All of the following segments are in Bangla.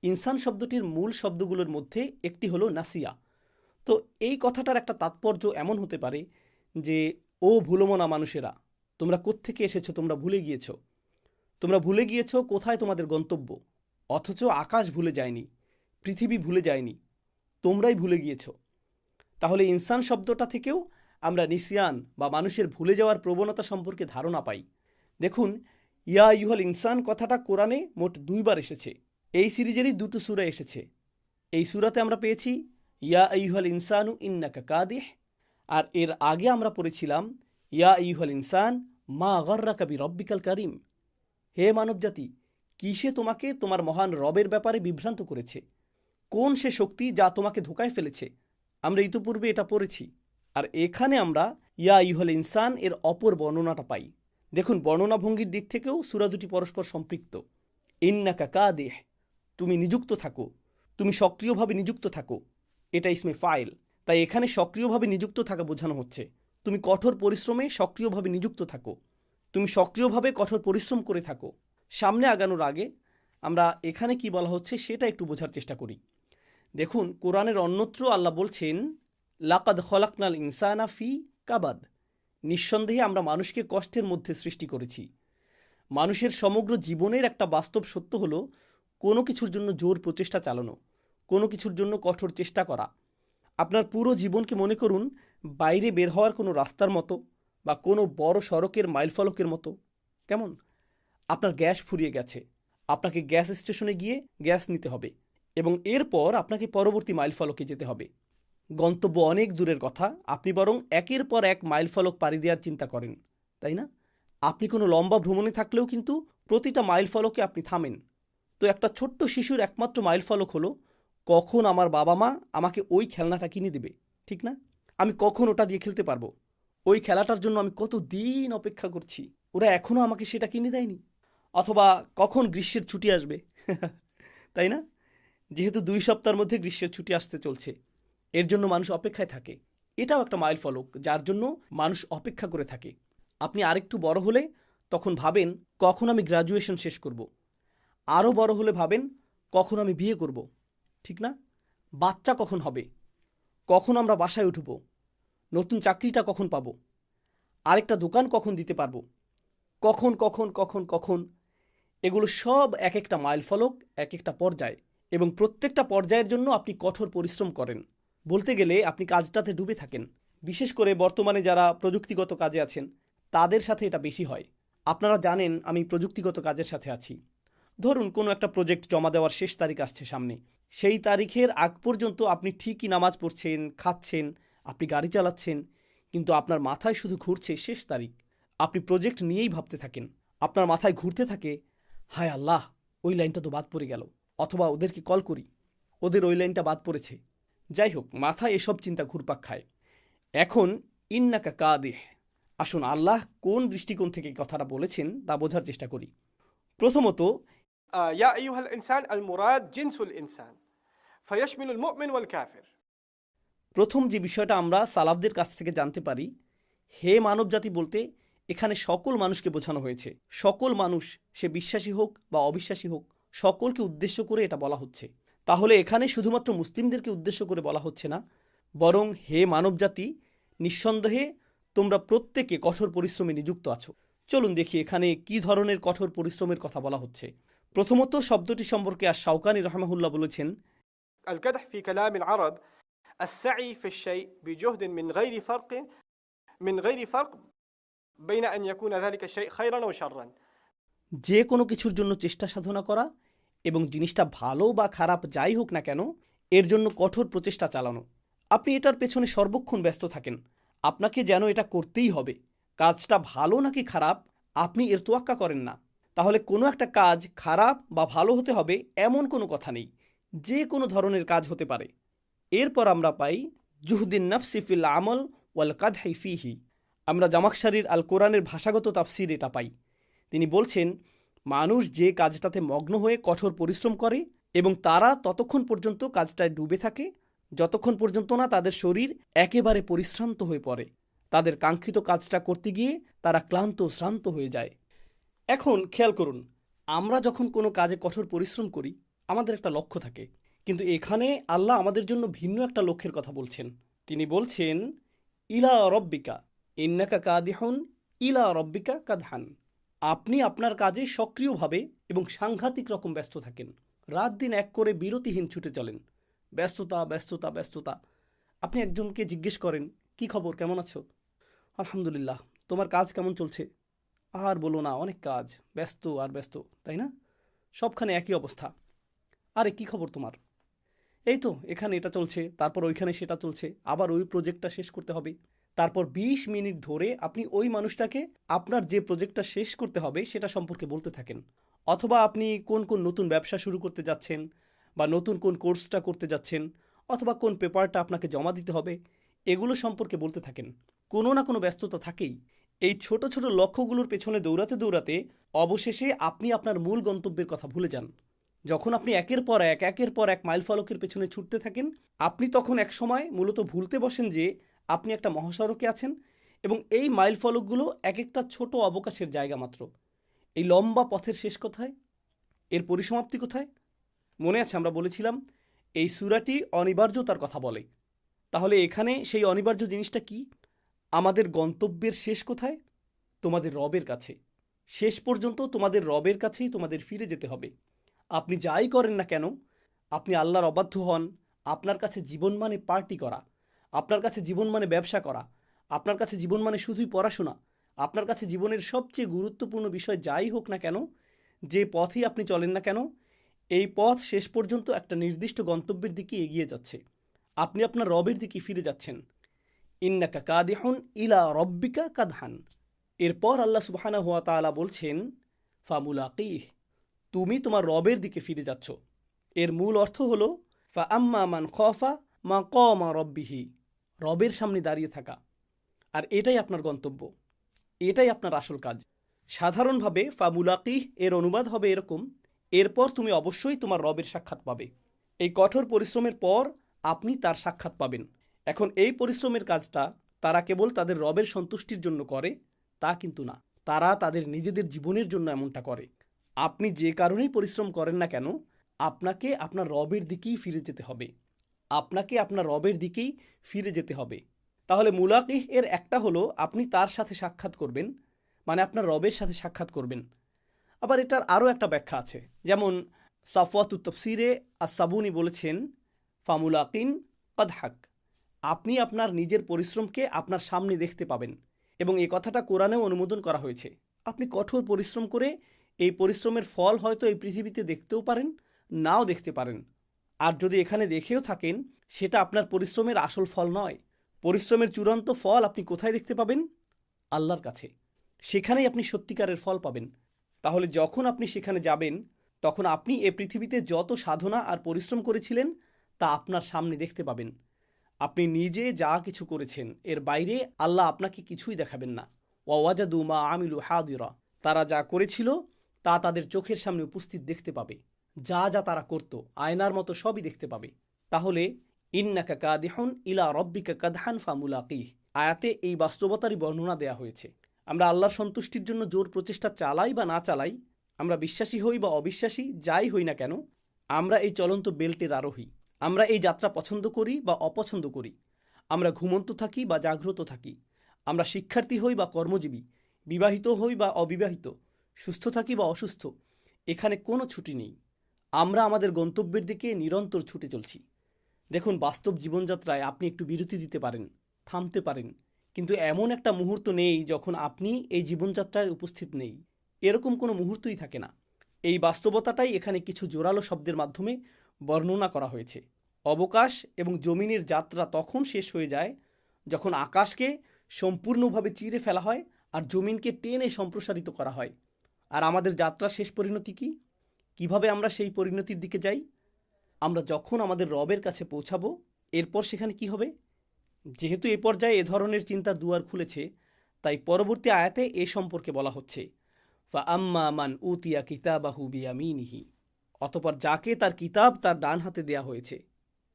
ইনসান শব্দটির মূল শব্দগুলোর মধ্যে একটি হলো নাসিয়া। তো এই কথাটার একটা তাৎপর্য এমন হতে পারে যে, ও ভুলোমনা মানুষেরা, তোমরা কোত্থেকে এসেছো, তোমরা ভুলে গিয়েছো। তোমরা ভুলে গিয়েছো কোথায় তোমাদের গন্তব্য, অথচ আকাশ ভুলে যায়নি, পৃথিবী ভুলে যায়নি, তোমরাই ভুলে গিয়েছো। তাহলে ইনসান শব্দটা থেকেও আমরা নিসিয়ান বা মানুষের ভুলে যাওয়ার প্রবণতা সম্পর্কে ধারণা পাই। দেখুন, ইয়া ইউহাল ইনসান কথাটা কোরআনে মোট 2বার এসেছে। এই সিরিজেরই 2টো সূরা এসেছে। এই সূরাতে আমরা পেয়েছি ইয়া আইয়ুহাল ইনসানু ইন্নাকা কাদিহ, আর এর আগে আমরা পড়েছিলাম ইয়া আইয়ুহাল ইনসান মা গররাকা বিরব্বিকাল কারীম। হে মানবজাতি, কিসে তোমাকে তোমার মহান রবের ব্যাপারে বিভ্রান্ত করেছে? কোন সে শক্তি যা তোমাকে ধোকায় ফেলেছে? আমরা ইতিপূর্বে এটা পড়েছি। আর এখানে আমরা ইয়া আইয়ুহাল ইনসান এর অপর বর্ণনাটা পাই। দেখুন, বর্ণনা ভঙ্গির দিক থেকেও সূরা দুটি পরস্পর সম্পৃক্ত। ইন্নাকা কাদিহ, তুমি নিযুক্ত থাকো, তুমি সক্রিয়ভাবে নিযুক্ত থাকো, এটা ইসমে ফাইল। তাই এখানে সক্রিয়ভাবে নিযুক্ত থাকা বোঝানো হচ্ছে। তুমি কঠোর পরিশ্রমে সক্রিয়ভাবে নিযুক্ত থাকো, তুমি সক্রিয়ভাবে কঠোর পরিশ্রম করে থাকো। সামনে আগানোর আগে আমরা এখানে কি বলা হচ্ছে সেটা একটু বোঝার চেষ্টা করি। দেখুন, কোরআনের অন্যত্র আল্লাহ বলছেন লাকাদ খলাকনাল ইনসানা ফি কাবাদ, নিঃসন্দেহে আমরা মানুষকে কষ্টের মধ্যে সৃষ্টি করেছি। মানুষের সমগ্র জীবনের একটা বাস্তব সত্য হলো কোনো কিছুর জন্য জোর প্রচেষ্টা চালানো, কোনো কিছুর জন্য কঠোর চেষ্টা করা। আপনার পুরো জীবনকে মনে করুন বাইরে বের হওয়ার কোনো রাস্তার মতো বা কোনো বড় সড়কের মাইলফলকের মতো। কেমন? আপনার গ্যাস ফুরিয়ে গেছে, আপনাকে গ্যাস স্টেশনে গিয়ে গ্যাস নিতে হবে এবং এরপর আপনাকে পরবর্তী মাইলফলকে যেতে হবে। গন্তব্য অনেক দূরের কথা, আপনি বরং একের পর এক মাইলফলক পাড়ি দেওয়ার চিন্তা করেন, তাই না? আপনি কোনো লম্বা ভ্রমণে থাকলেও কিন্তু প্রতিটা মাইলফলকে আপনি থামেন। তো একটা ছোট্ট শিশুর একমাত্র মাইলফলক হলো কখন আমার বাবা মা আমাকে ওই খেলনাটা কিনে দেবে, ঠিক না? আমি কখন ওটা দিয়ে খেলতে পারবো, ওই খেলাটার জন্য আমি কত দিন অপেক্ষা করছি, ওরা এখনও আমাকে সেটা কিনে দেয়নি। অথবা কখন গ্রীষ্মের ছুটি আসবে তাই না? যেহেতু 2 সপ্তাহের মধ্যে গ্রীষ্মের ছুটি আসতে চলছে, এর জন্য মানুষ অপেক্ষায় থাকে। এটাও একটা মাইলফলক যার জন্য মানুষ অপেক্ষা করে থাকে। আপনি আরেকটু বড় হলে তখন ভাবেন কখন আমি গ্র্যাজুয়েশন শেষ করব। আরও বড় হলে ভাবেন কখন আমি বিয়ে করব, ঠিক না? বাচ্চা কখন হবে, কখন আমরা বাসায় উঠব, নতুন চাকরিটা কখন পাব, আরেকটা দোকান কখন দিতে পারবো, কখন কখন কখন কখন। এগুলো সব এক একটা মাইলফলক, এক একটা পর্যায়, এবং প্রত্যেকটা পর্যায়ের জন্য আপনি কঠোর পরিশ্রম করেন। বলতে গেলে আপনি কাজটাতে ডুবে থাকেন। বিশেষ করে বর্তমানে যারা প্রযুক্তিগত কাজে আছেন তাদের সাথে এটা বেশি হয়। আপনারা জানেন আমি প্রযুক্তিগত কাজের সাথে আছি। ধরুন কোনো একটা প্রজেক্ট জমা দেওয়ার শেষ তারিখ আসছে সামনে, সেই তারিখের আগ পর্যন্ত আপনি ঠিকই নামাজ পড়ছেন, খাচ্ছেন, আপনি গাড়ি চালাচ্ছেন, কিন্তু আপনার মাথায় শুধু ঘুরছে শেষ তারিখ। আপনি প্রজেক্ট নিয়েই ভাবতে থাকেন, আপনার মাথায় ঘুরতে থাকে হায় আল্লাহ, ওই লাইনটা তো বাদ পড়ে গেল, অথবা ওদেরকে কল করি, ওদের ওই লাইনটা বাদ পড়েছে। যাই হোক, মাথায় এসব চিন্তা ঘুরপাক খায়। এখন ইন্নাকা কাদিহ, আসুন আল্লাহ কোন দৃষ্টিকোণ থেকে কথাটা বলেছেন তা বোঝার চেষ্টা করি। প্রথমত, يا أيها الإنسان المراد جنس الإنسان فيشمل المؤمن والكافر. প্রথম যে বিষয়টা আমরা সালাফদের কাছ থেকে জানতে পারি, হে মানবজাতি বলতে এখানে সকল মানুষকে বোঝানো হয়েছে। সকল মানুষ, সে বিশ্বাসী হোক বা অবিশ্বাসী হোক, সকলকে উদ্দেশ্য করে এটা বলা হচ্ছে। তাহলে এখানে শুধুমাত্র মুসলিমদেরকে উদ্দেশ্য করে বলা হচ্ছে না, বরং হে মানবজাতি, নিঃসন্দেহে তোমরা প্রত্যেকে কঠোর পরিশ্রমে নিযুক্ত আছো। চলুন দেখি এখানে কি ধরনের কঠোর পরিশ্রমের কথা বলা হচ্ছে। প্রথমত শব্দটি সম্পর্কে আশ-শাওকানি রাহমাহুল্লাহ বলেছেন, القدح في كلام العرب السعي في الشيء بجهد من غير فرق بين أن يكون ذلك الشيء خيرا أو شرا. যে কোনো কিছুর জন্য চেষ্টা সাধনা করা এবং জিনিসটা ভালো বা খারাপ যাই হোক না কেন, এর জন্য কঠোর প্রচেষ্টা চালানো। আপনি এটার পেছনে সর্বক্ষণ ব্যস্ত থাকেন, আপনাকে যেন এটা করতেই হবে। কাজটা ভালো নাকি খারাপ আপনি এর তোয়াক্কা করেন না। তাহলে কোনো একটা কাজ খারাপ বা ভালো হতে হবে এমন কোনো কথা নেই, যে কোনো ধরনের কাজ হতে পারে। এরপর আমরা পাই জুহদিন নাফসি ফিল আমল ওয়াল কাদহি ফিহি। আমরা জামাকশারির আল কোরআনের ভাষাগত তাফসির এটা পাই। তিনি বলছেন, মানুষ যে কাজটাতে মগ্ন হয়ে কঠোর পরিশ্রম করে এবং তারা ততক্ষণ পর্যন্ত কাজটায় ডুবে থাকে যতক্ষণ পর্যন্ত না তাদের শরীর একেবারে পরিশ্রান্ত হয়ে পড়ে। তাদের কাঙ্ক্ষিত কাজটা করতে গিয়ে তারা ক্লান্ত শ্রান্ত হয়ে যায়। এখন খেয়াল করুন, আমরা যখন কোনো কাজে কঠোর পরিশ্রম করি আমাদের একটা লক্ষ্য থাকে। কিন্তু এখানে আল্লাহ আমাদের জন্য ভিন্ন একটা লক্ষ্যের কথা বলছেন। তিনি বলছেন, ইলা রব্বিকা ইন্নাকা কাদিহুন ইলা রব্বিকা কাদহান। আপনি আপনার কাজে সক্রিয়ভাবে এবং সাংঘাতিক রকম ব্যস্ত থাকেন। রাত দিন এক করে বিরতিহীন ছুটে চলেন। ব্যস্ততা, ব্যস্ততা, ব্যস্ততা। আপনি একজনকে জিজ্ঞেস করেন, কি খবর, কেমন আছো? আলহামদুলিল্লাহ। তোমার কাজ কেমন চলছে? আর বলো না, অনেক কাজ, ব্যস্ত আর ব্যস্ত, তাই না? সবখানে একই অবস্থা। আরে কি খবর তোমার? এই তো এখানে এটা চলছে, তারপর ওইখানে সেটা চলছে, আবার ওই প্রজেক্টটা শেষ করতে হবে। তারপর ২০ মিনিট ধরে আপনি ওই মানুষটাকে আপনার যে প্রজেক্টটা শেষ করতে হবে সেটা সম্পর্কে বলতে থাকেন। অথবা আপনি কোন কোন নতুন ব্যবসা শুরু করতে যাচ্ছেন, বা নতুন কোন কোর্সটা করতে যাচ্ছেন, অথবা কোন পেপারটা আপনাকে জমা দিতে হবে, এগুলো সম্পর্কে বলতে থাকেন। কোনো না কোনো ব্যস্ততা থাকেই। এই ছোট ছোট লক্ষ্যগুলোর পেছনে দৌড়াতে দৌড়াতে অবশেষে আপনি আপনার মূল গন্তব্যের কথা ভুলে যান। যখন আপনি একের পর এক মাইলফলকের পেছনে ছুটতে থাকেন, আপনি তখন এক সময় মূলত ভুলতে বসেন যে আপনি একটা মহাসড়কে আছেন এবং এই মাইলফলকগুলো এক একটা ছোট অবকাশের জায়গা মাত্র। এই লম্বা পথের শেষ কোথায়? এর পরিসমাপ্তি কোথায়? মনে আছে আমরা বলেছিলাম এই সূরাটি অনিবার্যতার কথা বলে। তাহলে এখানে সেই অনিবার্য জিনিসটা কি? আমাদের গন্তব্যের শেষ কোথায়? তোমাদের রবের কাছে। শেষ পর্যন্ত তোমাদের রবের কাছেই তোমাদের ফিরে যেতে হবে। আপনি যাই করেন না কেন, আপনি আল্লাহর অবাধ্য হন, আপনার কাছে জীবন মানে পার্টি করা, আপনার কাছে জীবন মানে ব্যবসা করা, আপনার কাছে জীবন মানে শুধুই পড়াশোনা, আপনার কাছে জীবনের সবচেয়ে গুরুত্বপূর্ণ বিষয় যাই হোক না কেন, যে পথেই আপনি চলেন না কেন, এই পথ শেষ পর্যন্ত একটা নির্দিষ্ট গন্তব্যের দিকে এগিয়ে যাচ্ছে। আপনি আপনার রবের দিকে ফিরে যাচ্ছেন। ইন্নাকা কাদিহুন ইলা রব্বিকা কাদহান। এরপর আল্লাহ সুবহানাহু ওয়া তাআলা বলছেন, ফামুলাকিহ, তুমি তোমার রবের দিকে ফিরে যাচ্ছ। এর মূল অর্থ হলো ফা আম্মা মান খফা মাকামা রব্বিহি, রবের সামনে দাঁড়িয়ে থাকা। আর এটাই আপনার গন্তব্য, এটাই আপনার আসল কাজ। সাধারণভাবে ফামুলাকিহ এর অনুবাদ হবে এরকম, এরপর তুমি অবশ্যই তোমার রবের সাক্ষাৎ পাবে। এই কঠোর পরিশ্রমের পর আপনি তার সাক্ষাৎ পাবেন। এখন এই পরিশ্রমের কাজটা তারা কেবল তাদের রবের সন্তুষ্টির জন্য করে তা কিন্তু না, তারা তাদের নিজেদের জীবনের জন্য এমনটা করে। আপনি যে কারণেই পরিশ্রম করেন না কেন, আপনাকে আপনার রবের দিকেই ফিরে যেতে হবে। আপনাকে আপনার রবের দিকেই ফিরে যেতে হবে। তাহলে মুলাকিহ এর একটা হলো আপনি তার সাথে সাক্ষাৎ করবেন, মানে আপনার রবের সাথে সাক্ষাৎ করবেন। আবার এটার আরও একটা ব্যাখ্যা আছে, যেমন সাফওয়াতুত তফসিরে আস-সাবুনি বলেছেন, ফামুলাকিন কদহাক, আপনি আপনার নিজের পরিশ্রমকে আপনার সামনে দেখতে পাবেন। এবং এই কথাটা কোরআনেও অনুমোদন করা হয়েছে। আপনি কঠোর পরিশ্রম করে এই পরিশ্রমের ফল হয়তো এই পৃথিবীতে দেখতেও পারেন, নাও দেখতে পারেন। আর যদি এখানে দেখেও থাকেন, সেটা আপনার পরিশ্রমের আসল ফল নয়। পরিশ্রমের চূড়ান্ত ফল আপনি কোথায় দেখতে পাবেন? আল্লাহর কাছে। সেখানেই আপনি সত্যিকারের ফল পাবেন। তাহলে যখন আপনি সেখানে যাবেন, তখন আপনি এ পৃথিবীতে যত সাধনা আর পরিশ্রম করেছিলেন তা আপনার সামনে দেখতে পাবেন। আপনি নিজে যা কিছু করেছেন এর বাইরে আল্লাহ আপনাকে কিছুই দেখাবেন না। ওয়াজাদু মা আমিলু হাদিরা, তারা যা করেছিল তা তাদের চোখের সামনে উপস্থিত দেখতে পাবে। যা যা তারা করত আয়নার মতো সবই দেখতে পাবে। তাহলে ইন্নাকা কাদিহুন ইলা রব্বিকা কাদহান ফামুলাকিহ, আয়াতে এই বাস্তবতারই বর্ণনা দেয়া হয়েছে। আমরা আল্লাহর সন্তুষ্টির জন্য জোর প্রচেষ্টা চালাই বা না চালাই, আমরা বিশ্বাসী হই বা অবিশ্বাসী যাই হই না কেন, আমরা এই চলন্ত বেল্টের আরোহী। আমরা এই যাত্রা পছন্দ করি বা অপছন্দ করি, আমরা ঘুমন্ত থাকি বা জাগ্রত থাকি, আমরা শিক্ষার্থী হই বা কর্মজীবী, বিবাহিত হই বা অবিবাহিত, সুস্থ থাকি বা অসুস্থ, এখানে কোনো ছুটি নেই। আমরা আমাদের গন্তব্যের দিকে নিরন্তর ছুটে চলছি। দেখুন, বাস্তব জীবনযাত্রায় আপনি একটু বিরতি দিতে পারেন, থামতে পারেন, কিন্তু এমন একটা মুহূর্ত নেই যখন আপনি এই জীবনযাত্রায় উপস্থিত নেই। এরকম কোনো মুহূর্তই থাকে না। এই বাস্তবতাটাই এখানে কিছু জোরালো শব্দের মাধ্যমে বর্ণনা করা হয়েছে। অবকাশ এবং জমিনের যাত্রা তখন শেষ হয়ে যায় যখন আকাশকে সম্পূর্ণভাবে চিরে ফেলা হয় আর জমিনকে টেনে সম্প্রসারিত করা হয়। আর আমাদের যাত্রার শেষ পরিণতি কি? কিভাবে আমরা সেই পরিণতির দিকে যাই? আমরা যখন আমাদের রবের কাছে পৌঁছাবো, এরপর সেখানে কি হবে? যেহেতু এ পর্যায়ে এ ধরনের চিন্তার দুয়ার খুলেছে, তাই পরবর্তী আয়াতে এ সম্পর্কে বলা হচ্ছে, ফা আম্মা মান উতিয়া কিতাবাহু বিয়ামিনিহি, অতঃপর যাকে তার কিতাব তার ডান হাতে দেয়া হয়েছে।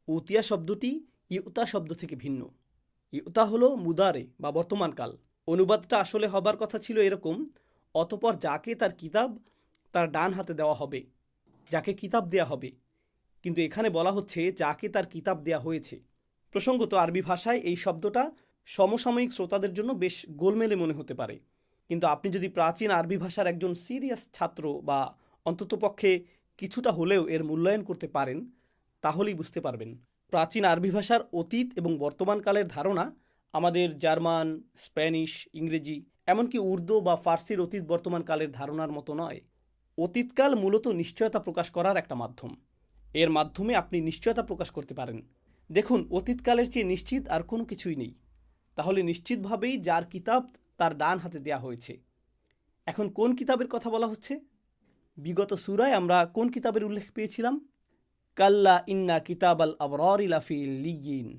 উতিয়া শব্দটি ইউতা শব্দ থেকে ভিন্ন। ইউতা হলো মুদারে বা বর্তমানকাল। অনুবাদটা আসলে হবার কথা ছিল এরকম, অতঃপর যাকে তার কিতাব তার ডান হাতে দেওয়া হবে, যাকে কিতাব দেয়া হবে। কিন্তু এখানে বলা হচ্ছে যাকে তার কিতাব দেয়া হয়েছে। প্রসঙ্গত আরবি ভাষায় এই শব্দটা সমসাময়িক শ্রোতাদের জন্য বেশ গোলমেলে মনে হতে পারে, কিন্তু আপনি যদি প্রাচীন আরবি ভাষার একজন সিরিয়াস ছাত্র বা অন্ততপক্ষে কিছুটা হলেও এর মূল্যায়ন করতে পারেন, তাহলেই বুঝতে পারবেন প্রাচীন আরবি ভাষার অতীত এবং বর্তমানকালের ধারণা আমাদের জার্মান, স্প্যানিশ, ইংরেজি, এমনকি উর্দু বা ফার্সির অতীত বর্তমানকালের ধারণার মতো নয়। অতীতকাল মূলত নিশ্চয়তা প্রকাশ করার একটা মাধ্যম। এর মাধ্যমে আপনি নিশ্চয়তা প্রকাশ করতে পারেন। দেখুন, অতীতকালের চেয়ে নিশ্চিত আর কোনো কিছুই নেই। তাহলে নিশ্চিতভাবেই যার কিতাব তার ডান হাতে দেয়া হয়েছে। এখন কোন কিতাবের কথা বলা হচ্ছে? বিগত সূরায় আমরা কোন কিতাবের উল্লেখ পেয়েছিলাম? কাল্লা ইন্না কিতাব আল আবরার লাফি ইল্লিয়িন।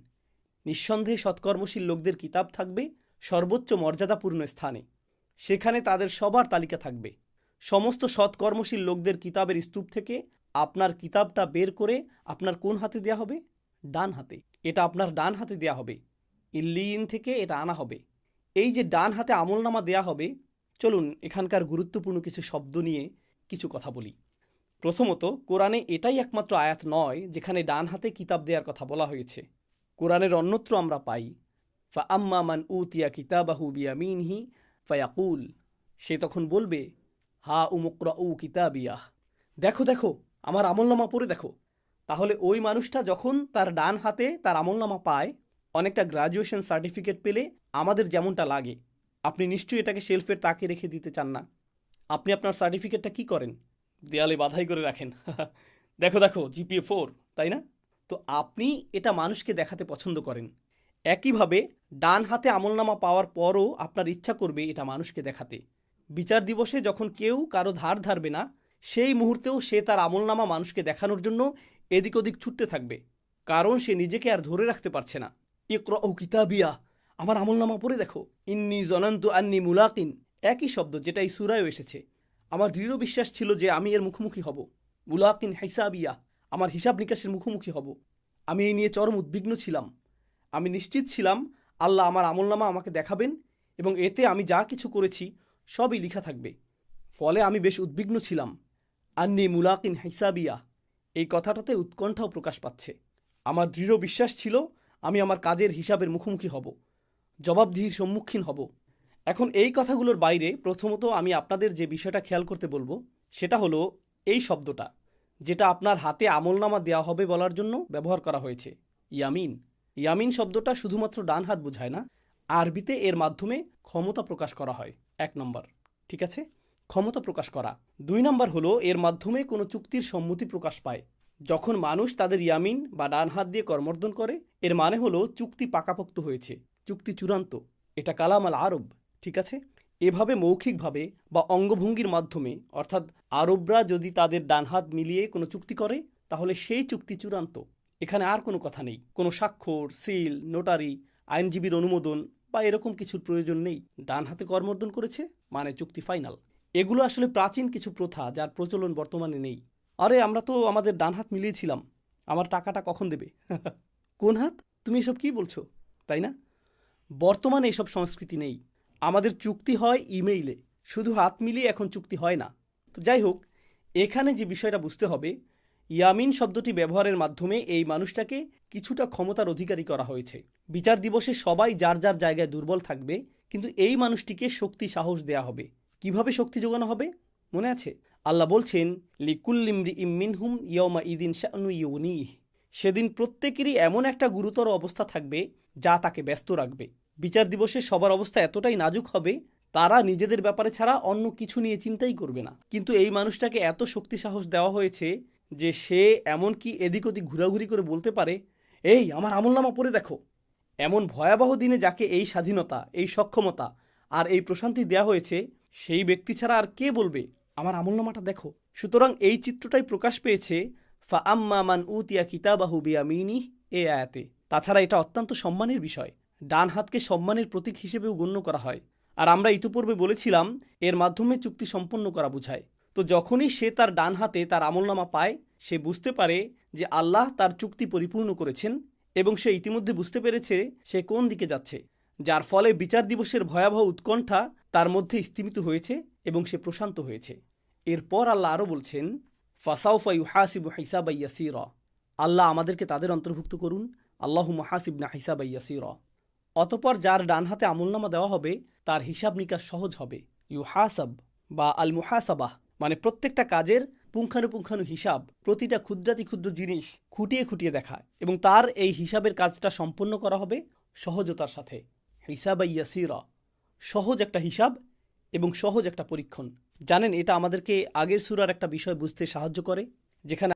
নিঃসন্দেহে সৎকর্মশীল লোকদের কিতাব থাকবে সর্বোচ্চ মর্যাদাপূর্ণ স্থানে। সেখানে তাদের সবার তালিকা থাকবে। সমস্ত সৎকর্মশীল লোকদের কিতাবের স্তূপ থেকে আপনার কিতাবটা বের করে আপনার কোন হাতে দেয়া হবে? ডান হাতে। এটা আপনার ডান হাতে দেয়া হবে। ইল্লিয়িন থেকে এটা আনা হবে। এই যে ডান হাতে আমলনামা দেয়া হবে, চলুন এখানকার গুরুত্বপূর্ণ কিছু শব্দ নিয়ে কিছু কথা বলি। প্রথমত, কোরআনে এটাই একমাত্র আয়াত নয় যেখানে ডান হাতে কিতাব দেওয়ার কথা বলা হয়েছে। কোরআনের অন্যত্র আমরা পাই ফা আম্মা মান উতিয়া কিতাবাহু বিয়ামিনহি ফায়াকুল, সে তখন বলবে হা উমুকরাউ কিতাবিয়াহ, দেখো দেখো আমার আমলনামা পড়ে দেখো। তাহলে ওই মানুষটা যখন তার ডান হাতে তার আমলনামা পায়, অনেকটা গ্র্যাজুয়েশন সার্টিফিকেট পেলে আমাদের যেমনটা লাগে, আপনি নিশ্চয়ই এটাকে শেলফের তাকে রেখে দিতে চান না। আপনি আপনার সার্টিফিকেটটা কি করেন? দেয়ালে বাধাই করে রাখেন। দেখো দেখো জিপিএ 4, তাই না? তো আপনি এটা মানুষকে দেখাতে পছন্দ করেন। একইভাবে ডান হাতে আমলনামা পাওয়ার পরও আপনার ইচ্ছা করবে এটা মানুষকে দেখাতে। বিচার দিবসে যখন কেউ কারো ধার ধারবে না, সেই মুহূর্তেও সে তার আমলনামা মানুষকে দেখানোর জন্য এদিক ওদিক ছুটতে থাকবে, কারণ সে নিজেকে আর ধরে রাখতে পারছে না। ইকরাউ কিতাবিয়া, আমার আমলনামা পড়ে দেখো। ইন্নি জনান্তু আন্নি মুলাকিন, একই শব্দ যেটা এই সূরায়ও এসেছে। আমার দৃঢ় বিশ্বাস ছিল যে আমি এর মুখোমুখি হব। মুলাকিন হিসাবিয়া, আমার হিসাব নিকাশের মুখোমুখি হব। আমি এই নিয়ে চরম উদ্বিগ্ন ছিলাম। আমি নিশ্চিত ছিলাম আল্লাহ আমার আমলনামা আমাকে দেখাবেন এবং এতে আমি যা কিছু করেছি সবই লেখা থাকবে। ফলে আমি বেশ উদ্বিগ্ন ছিলাম। আন্নি মুলাকিন হিসাবিয়া, এই কথাটাতে উৎকণ্ঠাও প্রকাশ পাচ্ছে। আমার দৃঢ় বিশ্বাস ছিল আমি আমার কাজের হিসাবের মুখোমুখি হব, জবাবদিহির সম্মুখীন হব। এখন এই কথাগুলোর বাইরে প্রথমত আমি আপনাদের যে বিষয়টা খেয়াল করতে বলবো সেটা হলো এই শব্দটা, যেটা আপনার হাতে আমলনামা দেওয়া হবে বলার জন্য ব্যবহার করা হয়েছে, ইয়ামিন। ইয়ামিন শব্দটা শুধুমাত্র ডান হাত বোঝায় না, আরবিতে এর মাধ্যমে ক্ষমতা প্রকাশ করা হয়। 1 নম্বর, ঠিক আছে? ক্ষমতা প্রকাশ করা। 2 নম্বর হলো এর মাধ্যমে কোনো চুক্তির সম্মতি প্রকাশ পায়। যখন মানুষ তাদের ইয়ামিন বা ডান হাত দিয়ে করমর্দন করে, এর মানে হলো চুক্তি পাকাপোক্ত হয়েছে, চুক্তি চূড়ান্ত। এটা কালাম আল আরব, ঠিক আছে? এভাবে মৌখিকভাবে বা অঙ্গভঙ্গির মাধ্যমে, অর্থাৎ আরবরা যদি তাদের ডান হাত মিলিয়ে কোনো চুক্তি করে তাহলে সেই চুক্তি চূড়ান্ত। এখানে আর কোনো কথা নেই, কোনো স্বাক্ষর, সিল, নোটারি, আইনজীবীর অনুমোদন বা এরকম কিছুর প্রয়োজন নেই। ডান হাতে করমর্দন করেছে মানে চুক্তি ফাইনাল। এগুলো আসলে প্রাচীন কিছু প্রথা যার প্রচলন বর্তমানে নেই। আরে আমরা তো আমাদের ডান হাত মিলিয়েছিলাম, আমার টাকাটা কখন দেবে? কোন হাত? তুমি এসব কি বলছো, তাই না? বর্তমানে এসব সংস্কৃতি নেই। আমাদের চুক্তি হয় ইমেইলে, শুধু হাত মিলিয়ে এখন চুক্তি হয় না। তো যাই হোক, এখানে যে বিষয়টা বুঝতে হবে, ইয়ামিন শব্দটি ব্যবহারের মাধ্যমে এই মানুষটাকে কিছুটা ক্ষমতার অধিকারী করা হয়েছে। বিচার দিবসে সবাই যার যার জায়গায় দুর্বল থাকবে, কিন্তু এই মানুষটিকে শক্তি সাহস দেয়া হবে। কিভাবে শক্তি যোগানো হবে মনে আছে? আল্লাহ বলছেন লিকুল্লিমরি ইমিনহুম ইয়মা ইদিন শানু ইউনিহ, সেদিন প্রত্যেকেরই এমন একটা গুরুতর অবস্থা থাকবে যা তাকে ব্যস্ত রাখবে। বিচার দিবসে সবার অবস্থা এতটাই নাজুক হবে, তারা নিজেদের ব্যাপারে ছাড়া অন্য কিছু নিয়ে চিন্তাই করবে না। কিন্তু এই মানুষটাকে এত শক্তি সাহস দেওয়া হয়েছে যে সে এমনকি এদিক ওদিক ঘোরাঘুরি করে বলতে পারে, এই আমার আমলনামা পড়ে দেখো। এমন ভয়াবহ দিনে যাকে এই স্বাধীনতা, এই সক্ষমতা আর এই প্রশান্তি দেওয়া হয়েছে, সেই ব্যক্তি ছাড়া আর কে বলবে আমার আমলনামাটা দেখো? সুতরাং এই চিত্রটাই প্রকাশ পেয়েছে ফা আম্মা মান উতিয়া কিতাবাহু বিয়ামিনিহ এই আয়াতে। তাছাড়া এটা অত্যন্ত সম্মানের বিষয়। ডান হাতকে সম্মানের প্রতীক হিসেবেও গণ্য করা হয়। আর আমরা ইতিপূর্বে বলেছিলাম এর মাধ্যমে চুক্তি সম্পন্ন করা বোঝায়। তো যখনই সে তার ডান হাতে তার আমলনামা পায়, সে বুঝতে পারে যে আল্লাহ তার চুক্তি পরিপূর্ণ করেছেন এবং সে ইতিমধ্যে বুঝতে পেরেছে সে কোন দিকে যাচ্ছে, যার ফলে বিচার দিবসের ভয়াবহ উৎকণ্ঠা তার মধ্যে স্তিমিত হয়েছে এবং সে প্রশান্ত হয়েছে। এরপর আল্লাহ আরও বলছেন ফাসাউফা ইউহাসিবু হিসাবা ইয়াসীরা, আল্লাহ আমাদেরকে তাদের অন্তর্ভুক্ত করুন। আল্লাহুম্মা হাসিবনা হিসাবান ইয়াসীরা। অতঃপর যার ডান হাতে আমলনামা দেওয়া হবে তার হিসাব নিকাশ সহজ হবে। ইউহাসাব বা আল মুহাসাবাহ মানে প্রত্যেকটা কাজের পুঙ্খানুপুঙ্খানু হিসাব, প্রতিটা ক্ষুদ্রাতি ক্ষুদ্র জিনিস খুঁটিয়ে খুঁটিয়ে দেখা, এবং তার এই হিসাবের কাজটা সম্পন্ন করা হবে সহজতার সাথে। হিসাবান ইয়াসীরা, সহজ একটা হিসাব এবং সহজ একটা পরীক্ষণ। জানেন, এটা আমাদেরকে আগের সূরার একটা বিষয় বুঝতে সাহায্য করে, যেখানে